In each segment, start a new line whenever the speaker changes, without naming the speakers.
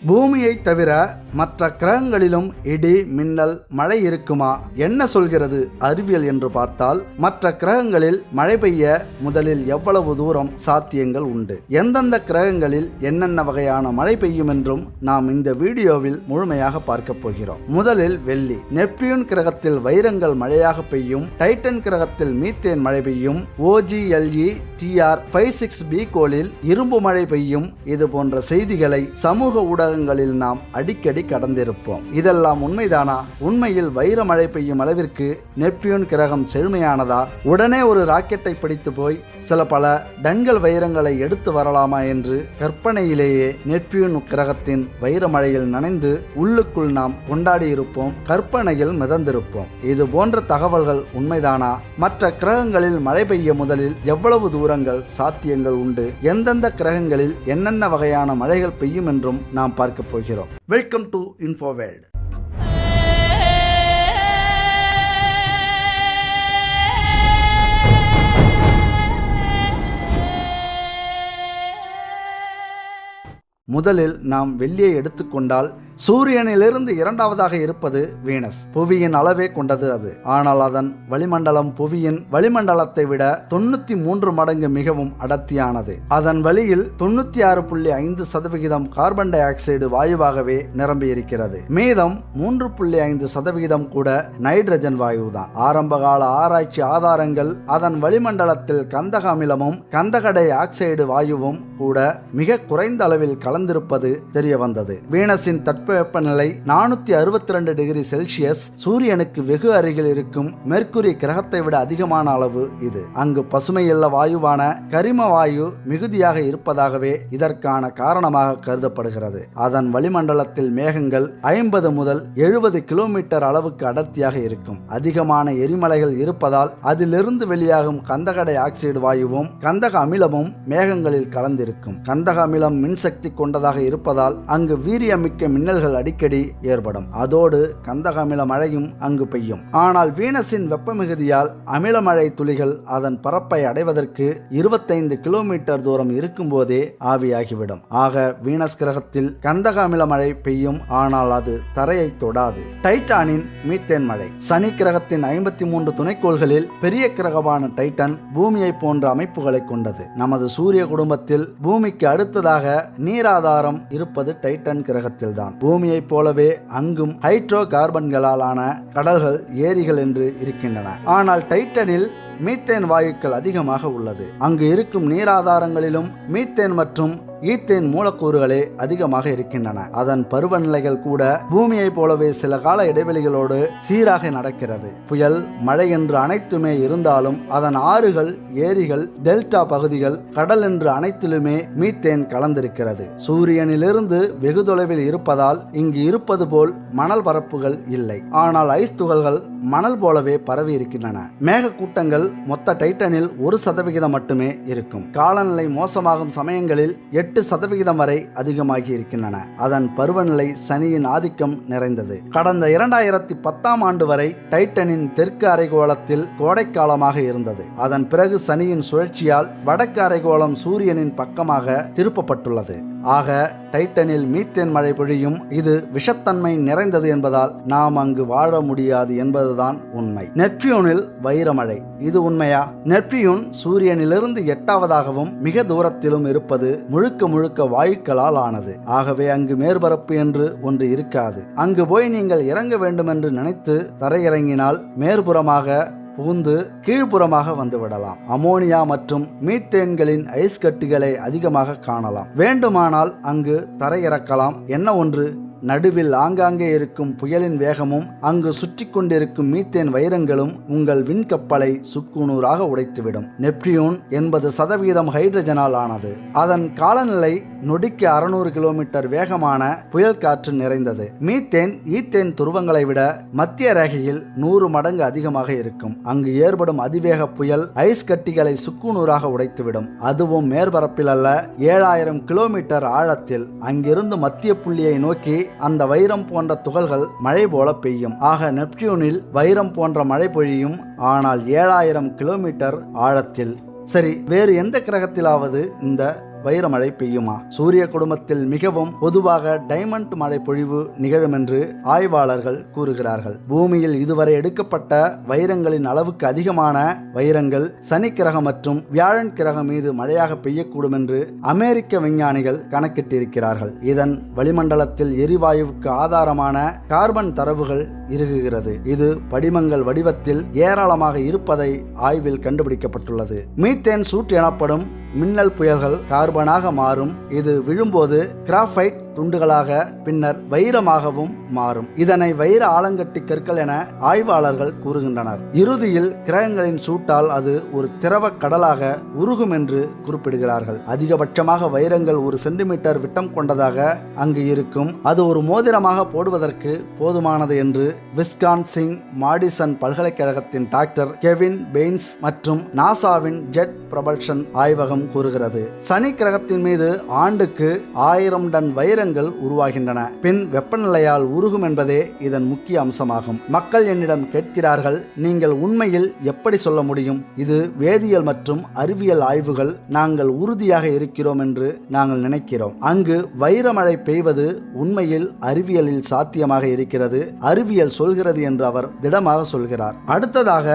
பூமியை தவிர மற்ற கிரகங்களிலும் இடி மின்னல் மழை இருக்குமா? என்ன சொல்கிறது அறிவியல் என்று பார்த்தால், மற்ற கிரகங்களில் மழை பெய்ய முதலில் எவ்வளவு தூரம் சாத்தியங்கள் உண்டு, எந்தெந்த கிரகங்களில் என்னென்ன வகையான மழை பெய்யும் என்றும் நாம் இந்த வீடியோவில் முழுமையாக பார்க்க போகிறோம். முதலில் வெள்ளி. நெப்டியூன் கிரகத்தில் வைரங்கள் மழையாக பெய்யும், டைட்டன் கிரகத்தில் மீத்தேன் மழை பெய்யும், OGLE TR 56b கோளில் இரும்பு மழை பெய்யும். இது போன்ற செய்திகளை சமூக ஊடகங்களில் நாம் அடிக்கடி கடந்திருப்போம். இதெல்லாம் உண்மைதானா? உண்மையில் வைர மழை பெய்யும் அளவிற்கு நெப்டியூன் கிரகம் செழுமையானதா? உடனே ஒரு ராக்கெட்டை பிடித்து போய் சில பல டன்கள் வைரங்களை எடுத்து வரலாமா என்று கற்பனையிலேயே நெப்டியூன் கிரகத்தின் வைர மழையில் நனைந்து உள்ளுக்குள் நாம் கொண்டாடி இருப்போம், கற்பனையில் மிதந்திருப்போம். இது போன்ற தகவல்கள் உண்மைதானா? மற்ற கிரகங்களில் மழை பெய்ய முதலில் எவ்வளவு தூரங்கள் சாத்தியங்கள் உண்டு, எந்தெந்த கிரகங்களில் என்னென்ன வகையான மழைகள் பெய்யும் என்றும் நாம் பார்க்க போகிறோம். Welcome to Infoworld. முதலில் நாம் வெள்ளியை எடுத்துக்கொண்டால், சூரியனிலிருந்து இரண்டாவதாக இருப்பது வீனஸ். புவியின் அளவே கொண்டது அது. ஆனால் அதன் வளிமண்டலம் புவியின் வளிமண்டலத்தை விட 93 மடங்கு மிகவும் அடர்த்தியானது. அதன் வழியில் 96.5% கார்பன் டை ஆக்சைடு வாயுவாகவே நிரம்பியிருக்கிறது. மீதம் 3.5% கூட நைட்ரஜன் வாயுதான். ஆரம்பகால ஆராய்ச்சி ஆதாரங்கள் அதன் வளிமண்டலத்தில் கந்தக அமிலமும் கந்தக டை ஆக்சைடு வாயுவும் கூட மிக குறைந்த அளவில் கலந்திருப்பது தெரிய வந்தது. வீனஸின் வெப்பநிலை 462 டிகிரி செல்சியஸ். சூரியனுக்கு வெகு அருகில் இருக்கும் மெர்க்குரி கிரகத்தை விட அதிகமான அளவு இது. அங்கு பசுமையுள்ள வாயுவான கரிம வாயு மிகுதியாக இருப்பதாகவே இதற்கான காரணமாக கருதப்படுகிறது. அதன் வளிமண்டலத்தில் மேகங்கள் 50 முதல் 70 கிலோமீட்டர் அளவுக்கு அடர்த்தியாக இருக்கும். அதிகமான எரிமலைகள் இருப்பதால் அதிலிருந்து வெளியாகும் கந்தக டை ஆக்சைடு வாயுவும் கந்தக அமிலமும் மேகங்களில் கலந்திருக்கும். கந்தக அமிலம் மின்சக்தி கொண்டதாக இருப்பதால் அங்கு வீரியமிக்க மின்னல்கள் அடிக்கடி ஏற்படும். அதோடு கந்தக அமில மழையும் அங்கு பெய்யும். ஆனால் வீனஸின் வெப்ப மிகுதியால் அமில மழை துளிகள் அதன் பரப்பை அடைவதற்கு 25 கிலோமீட்டர் தூரம் இருக்கும் போதே ஆவியாகிவிடும். ஆக வீனஸ் கிரகத்தில் கந்தக அமில மழை பெய்யும், ஆனால் அது தரையை தொடாது. டைட்டானின் மீத்தேன் மழை. சனி கிரகத்தின் 53 துணைக்கோள்களில் பெரிய கிரகமான டைட்டன் பூமியை போன்ற அமைப்புகளை கொண்டது. நமது சூரிய குடும்பத்தில் பூமிக்கு அடுத்ததாக நீராதாரம் இருப்பது டைட்டன் கிரகத்தில் தான். பூமியை போலவே அங்கும் ஹைட்ரோ கார்பன்களாலான கடல்கள், ஏரிகள் என்று இருக்கின்றன. ஆனால் டைட்டனில் மீத்தேன் வாயுக்கள் அதிகமாக உள்ளது. அங்கு இருக்கும் நீராதாரங்களிலும் மீத்தேன் மற்றும் ஈத்தேன் மூலக்கூறுகளே அதிகமாக இருக்கின்றன. அதன் பருவநிலைகள் கூட பூமியை போலவே சில கால இடைவெளிகளோடு சீராக நடக்கிறது. புயல், மழை என்று அனைத்துமே இருந்தாலும் அதன் ஆறுகள், ஏரிகள், டெல்டா பகுதிகள், கடல் என்று அனைத்திலுமே மீத்தேன் கலந்திருக்கிறது. சூரியனிலிருந்து வெகு தொலைவில் இருப்பதால் இங்கு இருப்பது போல் மணல் பரப்புகள் இல்லை. ஆனால் ஐஸ் துகள்கள் மணல் போலவே பரவி இருக்கின்றன. மேக கூட்டங்கள் மொத்த டைட்டனில் 1% மட்டுமே இருக்கும். காலநிலை மோசமாகும் சமயங்களில் 8% வரை அதிகமாகி இருக்கின்றன. அதன் பருவநிலை சனியின் ஆதிக்கம் நிறைந்தது. கடந்த 2010ஆம் ஆண்டு வரை டைட்டனின் தெற்கு அரைகோளத்தில் கோடைக்காலமாக இருந்தது. அதன் பிறகு சனியின் சுழற்சியால் வடக்கு அரைகோளம் சூரியனின் பக்கமாக திருப்பப்பட்டுள்ளது. ஆக டைட்டனில் மீத்தேன் மழை பொழியும். இது விஷத்தன்மை நிறைந்தது என்பதால் நாம் அங்கு வாழ முடியாது என்பதுதான் உண்மை. நெப்டியூனில் வைரமழை. இது உண்மையா? நெப்டியூன் சூரியனிலிருந்து 8ஆவதாகவும் மிக தூரத்திலும் இருப்பது முழுக்க வாயுக்களால் ஆனது. ஆகவே அங்கு மேற்பரப்பு என்று ஒன்று இருக்காது. அங்கு போய் நீங்கள் இறங்க வேண்டும் என்று நினைத்து தரையிறங்கினால் மேற்புறமாக புகுந்து கீழ்ப்புறமாக வந்துவிடலாம். அமோனியா மற்றும் மீத்தேன்களின் ஐஸ் கட்டிகளை அதிகமாக காணலாம். வேண்டுமானால் அங்கு தரையிறக்கலாம். என்ன ஒன்று, நடுவில் ஆங்காங்கே இருக்கும் புயலின் வேகமும் அங்கு சுற்றி கொண்டிருக்கும் மீத்தேன் வைரங்களும் உங்கள் விண்கப்பலை சுக்குநூறாக உடைத்துவிடும். நெப்டியூன் 80% ஹைட்ரஜனால் ஆனது. அதன் காலநிலை நொடிக்கு 600 கிலோமீட்டர் வேகமான புயல் காற்று நிறைந்தது. மீத்தேன் ஈத்தேன் துருவங்களை விட மத்திய ரேகையில் 100 மடங்கு அதிகமாக இருக்கும். அங்கு ஏற்படும் அதிவேக புயல் ஐஸ் கட்டிகளை சுக்குநூறாக உடைத்துவிடும். அதுவும் மேற்பரப்பில் அல்ல, 7000 கிலோமீட்டர் ஆழத்தில். அங்கிருந்து மத்திய புள்ளியை நோக்கி அந்த வைரம் போன்ற துகள்கள் மழை போல பெய்யும். ஆக நெப்டியூனில் வைரம் போன்ற மழை பொழியும், ஆனால் 7000 கிலோமீட்டர் ஆழத்தில். சரி, வேறு எந்த கிரகத்திலாவது இந்த வைரமழை பெய்யுமா? சூரிய குடும்பத்தில் மிகவும் பொதுவாக டைமண்ட் மழை பொழிவு நிகழும் என்று ஆய்வாளர்கள் கூறுகிறார்கள். பூமியில் இதுவரை எடுக்கப்பட்ட வைரங்களின் அளவுக்கு அதிகமான வைரங்கள் சனி கிரகம் மற்றும் வியாழன் கிரகம் மீது மழையாக பெய்யக்கூடும் என்று அமெரிக்க விஞ்ஞானிகள் கணக்கிட்டிருக்கிறார்கள். இதன் வளிமண்டலத்தில் எரிவாயுவுக்கு ஆதாரமான கார்பன் தரவுகள் இறுகுகிறது. இது படிமங்கள் வடிவத்தில் ஏராளமாக இருப்பதை ஆய்வில் கண்டுபிடிக்கப்பட்டுள்ளது. மீத்தேன் சூட் எனப்படும் மின்னல் புயல்கள் கார்பனாக மாறும். இது விழும்போது கிராஃபைட் துண்டுகளாக பின்னர் வைரமாகவும் மாறும். இதனை வைர ஆலங்கட்டி கற்கள் என ஆய்வாளர்கள் கூறுகின்றனர். இறுதியில் கிரகங்களின் சூட்டால் அது ஒரு திரவ கடலாக உருகும் என்று குறிப்பிடுகிறார்கள். அதிகபட்சமாக வைரங்கள் 1 சென்டிமீட்டர் விட்டம் கொண்டதாக அங்கு இருக்கும். அது ஒரு மோதிரமாக போடுவதற்கு போதுமானது என்று விஸ்கான்சின் மாடிசன் பல்கலைக்கழகத்தின் டாக்டர் கெவின் பெயின்ஸ் மற்றும் நாசாவின் ஜெட் ப்ரொபல்ஷன் ஆய்வகம் கூறுகிறது. சனி கிரகத்தின் மீது ஆண்டுக்கு 1000 டன் வைரங்கள் உருவாகின்றன. பின் வெப்பநிலையால் உருகும் என்பதே இதன் முக்கிய அம்சமாகும். மக்கள் என்னிடம் கேட்கிறார்கள், நீங்கள் உண்மையில் எப்படி சொல்ல முடியும்? இது வேதியியல் மற்றும் அறிவியல் ஆய்வுகள். நாங்கள் உறுதியாக இருக்கிறோம் என்று நாங்கள் நினைக்கிறோம். அங்கு வைரமழை பெய்வது உண்மையில் அறிவியலில் சாத்தியமாக இருக்கிறது. அறிவியல் சொல்கிறது என்று அவர் திடமாக சொல்கிறார். அடுத்ததாக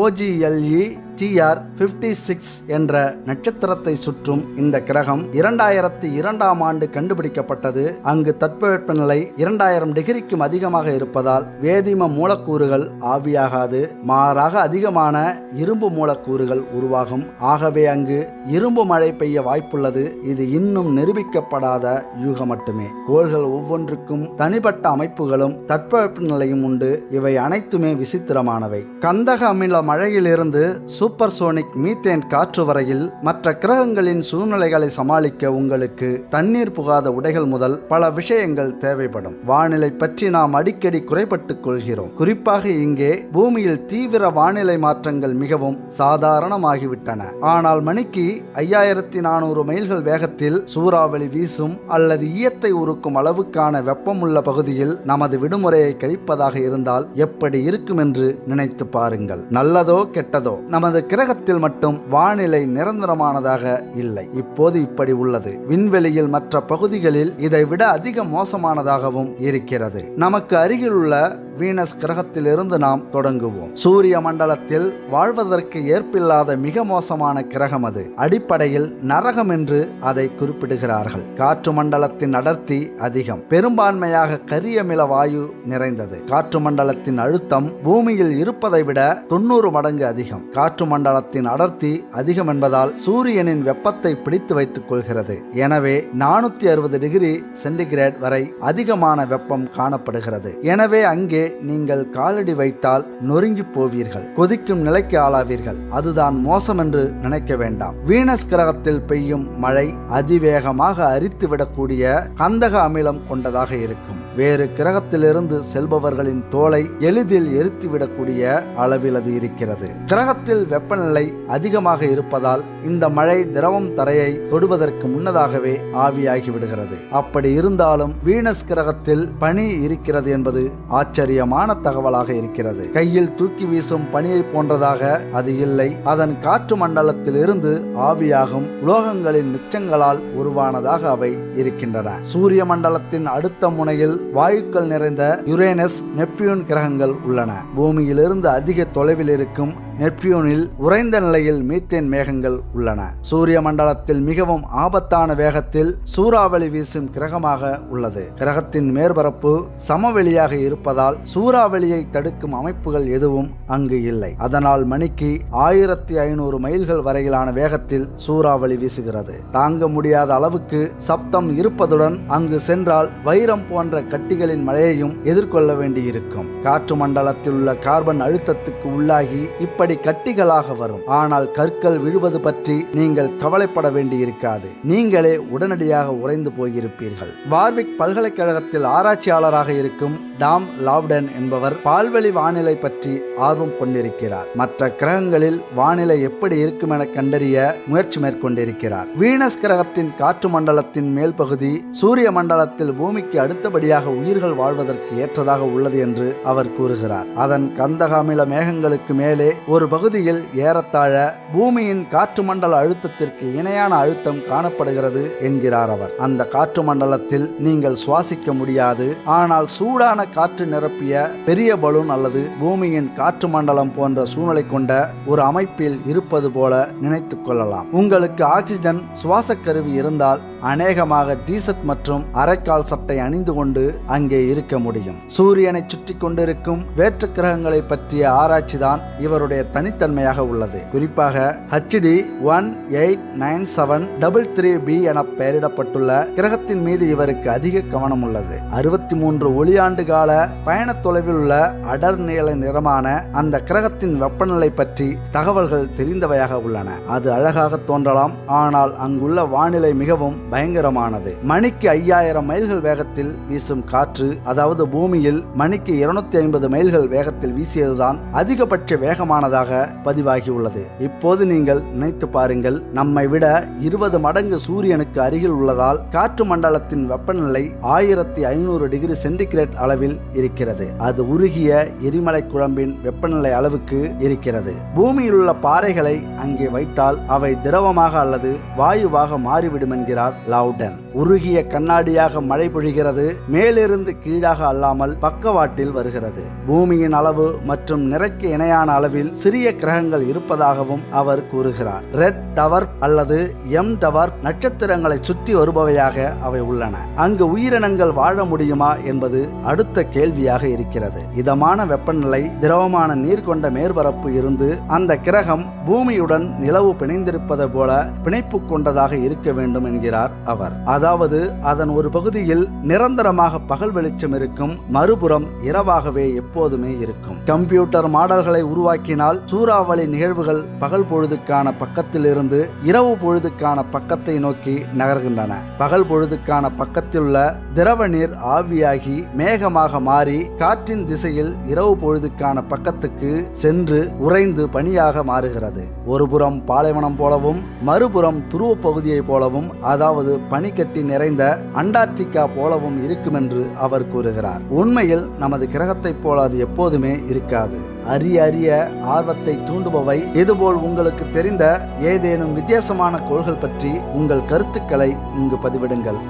OGLE TR56 என்ற நட்சத்திரத்தை சுற்றும் இந்த கிரகம் 2002ஆம் ஆண்டு கண்டுபிடிக்கப்பட்டது. அங்கு தட்பவெப்பநிலை 2000 டிகிரிக்கும் அதிகமாக இருப்பதால் வேதிம மூலக்கூறுகள் ஆவியாகாது. மாறாக அதிகமான இரும்பு மூலக்கூறுகள் உருவாகும். ஆகவே அங்கு இரும்பு மழை பெய்ய வாய்ப்புள்ளது. இது இன்னும் நிரூபிக்கப்படாத யூகம் மட்டுமே. கோள்கள் ஒவ்வொன்றுக்கும் தனிப்பட்ட அமைப்புகளும் தட்பவெப்பநிலையும் உண்டு. இவை அனைத்துமே விசித்திரமானவை. கந்தக அமில மழையிலிருந்து சூப்பர்சோனிக் மீத்தேன் காற்று வரையில் மற்ற கிரகங்களின் சூழ்நிலைகளை சமாளிக்க உங்களுக்கு தண்ணீர் புகாத உடைகள் முதல் பல விஷயங்கள் தேவைப்படும். வானிலை பற்றி நாம் அடிக்கடி குறைபட்டுக் கொள்கிறோம். குறிப்பாக இங்கே பூமியில் தீவிர வானிலை மாற்றங்கள் மிகவும் சாதாரணமாகிவிட்டன. ஆனால் மணிக்கு 5400 மைல்கள் வேகத்தில் சூறாவளி வீசும் அல்லது ஈயத்தை உருக்கும் அளவுக்கான வெப்பமுள்ள பகுதியில் நமது விடுமுறையை கழிப்பதாக இருந்தால் எப்படி இருக்கும் என்று நினைத்து பாருங்கள். நல்லதோ கெட்டதோ, நமது கிரகத்தில் மட்டும் வானிலை நிரந்தரமானதாக இல்லை. இப்போது இப்படி உள்ளது. விண்வெளியில் மற்ற பகுதிகளில் இதைவிட அதிக மோசமானதாகவும் இருக்கிறது. நமக்கு அருகில் உள்ள வீனஸ் கிரகத்திலிருந்து நாம் தொடங்குவோம். சூரிய மண்டலத்தில் வாழ்வதற்கு ஏற்பில்லாத மிக மோசமான கிரகம் அது. அடிப்படையில் நரகம் என்று அதை குறிப்பிடுகிறார்கள். காற்று மண்டலத்தின் அடர்த்தி அதிகம். பெரும்பான்மையாக கரியமில வாயு நிறைந்தது. காற்று மண்டலத்தின் அழுத்தம் பூமியில் இருப்பதை விட 90 மடங்கு அதிகம். காற்று மண்டலத்தின் அடர்த்தி அதிகம் என்பதால் சூரியனின் வெப்பத்தை பிடித்து வைத்துக் கொள்கிறது. எனவே 460 டிகிரி சென்டிகிரேட் வரை அதிகமான வெப்பம் காணப்படுகிறது. எனவே அங்கே நீங்கள் காலடி வைத்தால் நொறுங்கி போவீர்கள். கொதிக்கும் நிலைக்கு ஆளாவீர்கள். அதுதான் மோசம் என்று நினைக்க வேண்டாம். வீனஸ் கிரகத்தில் பெய்யும் மழை அதிவேகமாக அரித்துவிடக்கூடிய கந்தக அமிலம் கொண்டதாக இருக்கும். வேறு கிரகத்திலிருந்து செல்பவர்களின் தோலை எளிதில் எரித்துவிடக்கூடிய அளவில் அது இருக்கிறது. கிரகத்தில் வெப்பநிலை அதிகமாக இருப்பதால் இந்த மழை திரவம் தரையை தொடுவதற்கு முன்னதாகவே ஆவியாகி விடுகிறது. அப்படி இருந்தாலும் வீனஸ் கிரகத்தில் பனி இருக்கிறது என்பது ஆச்சரியமான தகவலாக இருக்கிறது. கையில் தூக்கி வீசும் பனியை போன்றதாக அது இல்லை. அதன் காற்று மண்டலத்தில் இருந்து ஆவியாகும் உலோகங்களின் மிச்சங்களால் உருவானதாக அவை இருக்கின்றன. சூரிய மண்டலத்தின் அடுத்த முனையில் வாயுக்கள் நிறைந்த யுரேனஸ், நெப்டியூன் கிரகங்கள் உள்ளன. பூமியிலிருந்து அதிக தொலைவில் இருக்கும் நெப்டியூனில் உறைந்த நிலையில் மீத்தேன் மேகங்கள் உள்ளன. சூரிய மண்டலத்தில் மிகவும் ஆபத்தான வேகத்தில் சூறாவளி வீசும் கிரகமாக உள்ளது. கிரகத்தின் மேற்பரப்பு சமவெளியாக இருப்பதால் சூறாவளியை தடுக்கும் அமைப்புகள் எதுவும் அங்கு இல்லை. அதனால் மணிக்கு 1500 மைல்கள் வரையிலான வேகத்தில் சூறாவளி வீசுகிறது. தாங்க முடியாத அளவுக்கு சப்தம் இருப்பதுடன் அங்கு சென்றால் வைரம் போன்ற கட்டிகளின் மழையையும் எதிர்கொள்ள வேண்டியிருக்கும். காற்று மண்டலத்தில் உள்ள கார்பன் அழுத்தத்துக்கு உள்ளாகி இப்படி கட்டிகளாக வரும். ஆனால் கற்கள் விழுவது பற்றி நீங்கள் கவலைப்பட வேண்டியிருக்காது. நீங்களே உடனடியாக உறைந்து போயிருப்பீர்கள். வார்விக் பல்கலைக்கழகத்தில் ஆராய்ச்சியாளராக இருக்கும் டாம் லாவ்டன் என்பவர் பால்வெளி வானிலை பற்றி ஆர்வம் கொண்டிருக்கிறார். மற்ற கிரகங்களில் வானிலை எப்படி இருக்கும் என கண்டறிய முயற்சி மேற்கொண்டிருக்கிறார். வீனஸ் கிரகத்தின் காற்று மண்டலத்தின் மேல் பகுதி சூரிய மண்டலத்தில் பூமிக்கு அடுத்தபடியாக உயிர்கள் வாழ்வதற்கு ஏற்றதாக உள்ளது என்று அவர் கூறுகிறார். அதன் கந்தக அமில மேகங்களுக்கு மேலே ஒரு பகுதியில் ஏறத்தாழ பூமியின் காற்று மண்டல அழுத்தத்திற்கு இணையான அழுத்தம் காணப்படுகிறது என்கிறார் அவர். அந்த காற்று மண்டலத்தில் நீங்கள் சுவாசிக்க முடியாது, ஆனால் சூடான காற்று நிரப்பிய பெரிய பலூன் அல்லது பூமியின் காற்று மண்டலம் போன்ற சூழ்நிலை கொண்ட ஒரு அமைப்பில் இருப்பது போல நினைத்துக் கொள்ளலாம். உங்களுக்கு ஆக்சிஜன் சுவாச கருவி இருந்தால் அநேகமாக டீசர்ட் மற்றும் அரைக்கால் சட்டை அணிந்து கொண்டு அங்கே இருக்க முடியும். சூரியனை சுற்றி கொண்டிருக்கும் வேற்று கிரகங்களை பற்றிய ஆராய்ச்சி தான் இவருடைய தனித்தன்மையாக உள்ளது. குறிப்பாக HD 189733b என பெயரிடப்பட்டுள்ள கிரகத்தின் மீது இவருக்கு அதிக கவனம் உள்ளது. 63 ஒளியாண்டு கால பயண தொலைவில் உள்ள அடர் நீல நிறமான அந்த கிரகத்தின் வெப்பநிலை பற்றி தகவல்கள் தெரிந்தவையாக உள்ளன. அது அழகாக தோன்றலாம், ஆனால் அங்குள்ள வானிலை மிகவும் பயங்கரமானது. மணிக்கு 5000 மைல்கள் வேகத்தில் வீசும் காற்று, அதாவது பூமியில் மணிக்கு 250 மைல்கள் வேகத்தில் வீசியதுதான் அதிகபட்ச வேகமானதாக பதிவாகியுள்ளது. இப்போது நீங்கள் நினைத்து பாருங்கள், நம்மை விட 20 மடங்கு சூரியனுக்கு அருகில் உள்ளதால் காற்று மண்டலத்தின் வெப்பநிலை 1500 டிகிரி சென்டிகிரேட் அளவில் இருக்கிறது. அது உருகிய எரிமலை குழம்பின் வெப்பநிலை அளவுக்கு இருக்கிறது. பூமியில் உள்ள பாறைகளை அங்கே வைத்தால் அவை திரவமாக அல்லது வாயுவாக மாறிவிடும் என்கிறார் லவுடன். உருகிய கண்ணாடியாக மழை பொழிகிறது, மேலிருந்து கீழாக அல்லாமல் பக்கவாட்டில் வருகிறது. பூமியின் அளவு மற்றும் நிறைக்கு இணையான அளவில் சிறிய கிரகங்கள் இருப்பதாகவும் அவர் கூறுகிறார். ரெட் டவர்ப் அல்லது எம் டவர்ப் நட்சத்திரங்களை சுற்றி வருபவையாக அவை உள்ளன. அங்கு உயிரினங்கள் வாழ முடியுமா என்பது அடுத்த கேள்வியாக இருக்கிறது. இதமான வெப்பநிலை, திரவமான நீர் கொண்ட மேற்பரப்பு இருந்து அந்த கிரகம் பூமியுடன் நிலவு பிணைந்திருப்பது போல பிணைப்பு கொண்டதாக இருக்க வேண்டும் என்கிறார் அவர். அதாவது அதன் ஒரு பகுதியில் நிரந்தரமாக பகல் வெளிச்சம் இருக்கும், மறுபுறம் இரவாகவே எப்போதுமே இருக்கும். கம்ப்யூட்டர் மாடல்களை உருவாக்கினால் சூறாவளி நிகழ்வுகள் பகல் பொழுதுக்கான பக்கத்தில் இருந்து இரவு பொழுதுக்கான பக்கத்தை நோக்கி நகர்கின்றன. பகல் பொழுதுக்கான பக்கத்தில் உள்ள திரவ நீர் ஆவியாகி மேகமாக மாறி காற்றின் திசையில் இரவு பொழுதுக்கான பக்கத்துக்கு சென்று உறைந்து பனியாக மாறுகிறது. ஒருபுறம் பாலைவனம் போலவும் மறுபுறம் துருவ பகுதியை போலவும், அதாவது பனிக்கட்டி நிறைந்த அண்டார்டிகா போலவும் இருக்கும் என்று அவர் கூறுகிறார். உண்மையில் நமது கிரகத்தை போல அது எப்போதுமே இருக்காது. அரிய ஆர்வத்தை தூண்டுபவை. இதுபோல் உங்களுக்கு தெரிந்த ஏதேனும் வித்தியாசமான கோள்கள் பற்றி உங்கள் கருத்துக்களை இங்கு பதிவிடுங்கள்.